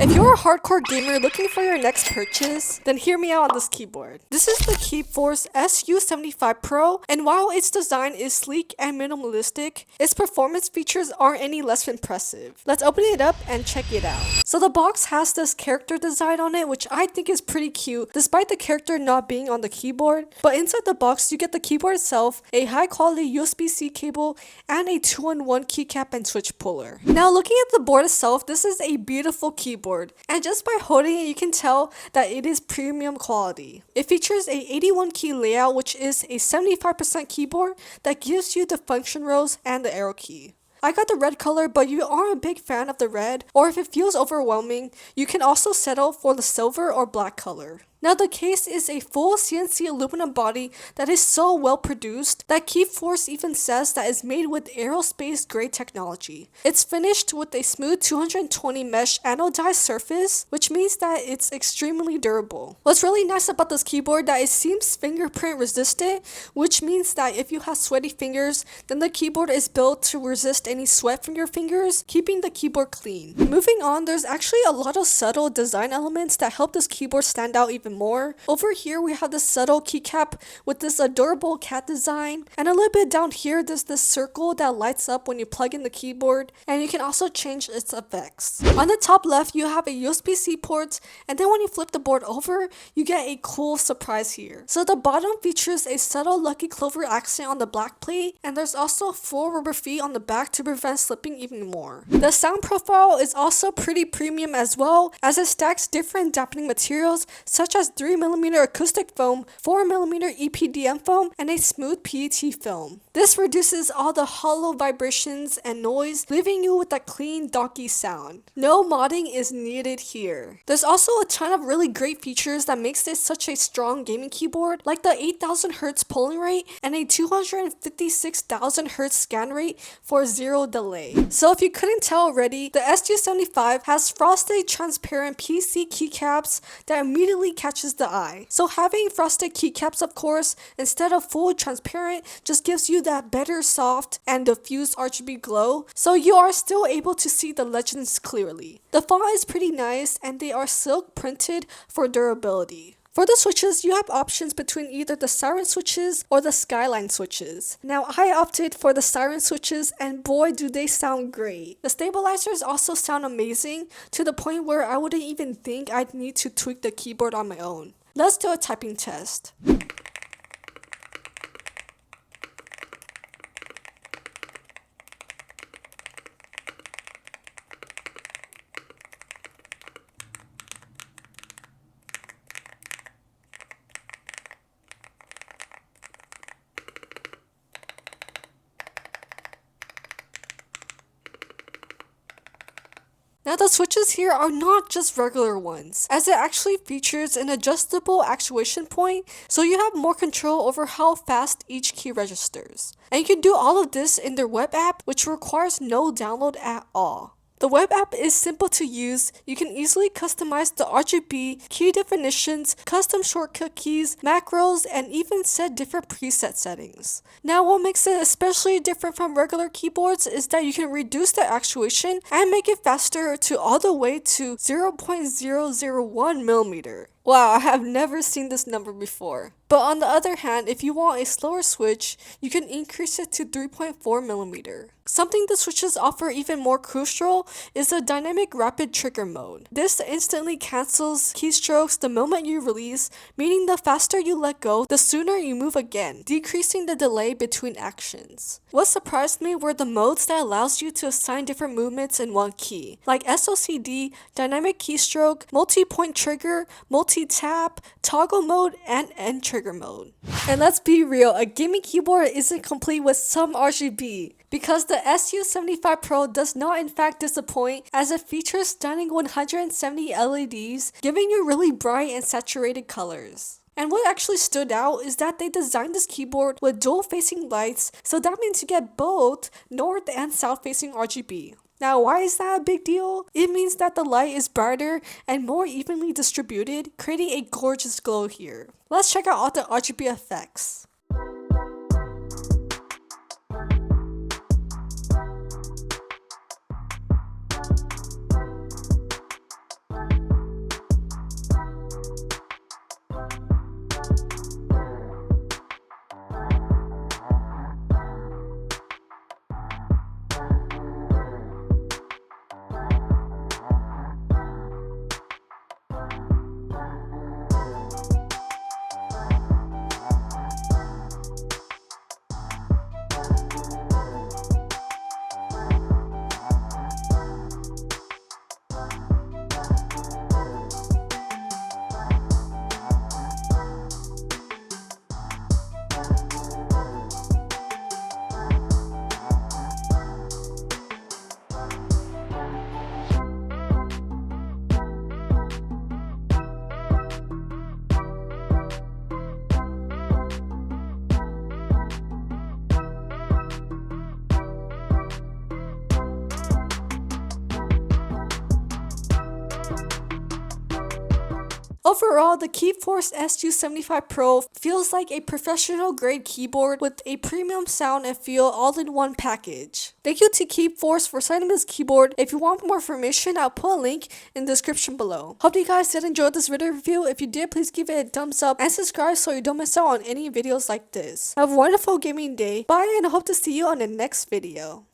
If you're a hardcore gamer looking for your next purchase, then hear me out on this keyboard. This is the Keebforce Su75 Pro, and while its design is sleek and minimalistic, its performance features aren't any less impressive. Let's open it up and check it out. So the box has this character design on it, which I think is pretty cute despite the character not being on the keyboard. But inside the box, you get the keyboard itself, a high quality USB-C cable, and a 2-in-1 keycap and switch puller. Now looking at the board itself, this is a beautiful keyboard. And just by holding it, you can tell that it is premium quality. It features a 81 key layout, which is a 75% keyboard that gives you the function rows and the arrow key. I got the red color, but you aren't a big fan of the red, or if it feels overwhelming, you can also settle for the silver or black color. Now the case is a full CNC aluminum body that is so well produced that Keebforce even says that it's made with aerospace grade technology. It's finished with a smooth 220 mesh anodized surface, which means that it's extremely durable. What's really nice about this keyboard that it seems fingerprint resistant, which means that if you have sweaty fingers, then the keyboard is built to resist any sweat from your fingers, keeping the keyboard clean. Moving on, there's actually a lot of subtle design elements that help this keyboard stand out even more. Over here we have this subtle keycap with this adorable cat design, and a little bit down here there's this circle that lights up when you plug in the keyboard, and you can also change its effects. On the top left you have a USB-C port, and then when you flip the board over you get a cool surprise here. So the bottom features a subtle Lucky Clover accent on the black plate, and there's also 4 rubber feet on the back to prevent slipping even more. The sound profile is also pretty premium as well, as it stacks different dampening materials such as 3mm acoustic foam, 4mm EPDM foam, and a smooth PET film. This reduces all the hollow vibrations and noise, leaving you with a clean, docky sound. No modding is needed here. There's also a ton of really great features that makes this such a strong gaming keyboard, like the 8000Hz polling rate and a 256,000Hz scan rate for 0 delay. So if you couldn't tell already, the Su75 has frosted transparent PC keycaps that immediately catches the eye. So having frosted keycaps, of course, instead of full transparent, just gives you that better soft and diffused RGB glow, so you are still able to see the legends clearly. The font is pretty nice, and they are silk printed for durability. For the switches, you have options between either the siren switches or the skyline switches. Now I opted for the siren switches, and boy do they sound great. The stabilizers also sound amazing, to the point where I wouldn't even think I'd need to tweak the keyboard on my own. Let's do a typing test. Now the switches here are not just regular ones, as it actually features an adjustable actuation point, so you have more control over how fast each key registers. And you can do all of this in their web app, which requires no download at all. The web app is simple to use. You can easily customize the RGB, key definitions, custom shortcut keys, macros, and even set different preset settings. Now what makes it especially different from regular keyboards is that you can reduce the actuation and make it faster to all the way to 0.001mm. Wow, I have never seen this number before. But on the other hand, if you want a slower switch, you can increase it to 3.4mm. Something the switches offer even more crucial is the dynamic rapid trigger mode. This instantly cancels keystrokes the moment you release, meaning the faster you let go, the sooner you move again, decreasing the delay between actions. What surprised me were the modes that allows you to assign different movements in one key, like SOCD, dynamic keystroke, multi-point trigger, multi-tap, toggle mode, and end trigger mode. And let's be real, a gaming keyboard isn't complete with some RGB, because the Su75 Pro does not in fact disappoint, as it features stunning 170 LEDs, giving you really bright and saturated colors. And what actually stood out is that they designed this keyboard with dual facing lights, so that means you get both north and south facing RGB. Now, why is that a big deal? It means that the light is brighter and more evenly distributed, creating a gorgeous glow here. Let's check out all the RGB effects. Overall, the Keebforce Su75 Pro feels like a professional grade keyboard with a premium sound and feel all in one package. Thank you to Keebforce for sending this keyboard. If you want more information, I'll put a link in the description below. Hope you guys did enjoy this video review. If you did, please give it a thumbs up and subscribe so you don't miss out on any videos like this. Have a wonderful gaming day. Bye, and I hope to see you on the next video.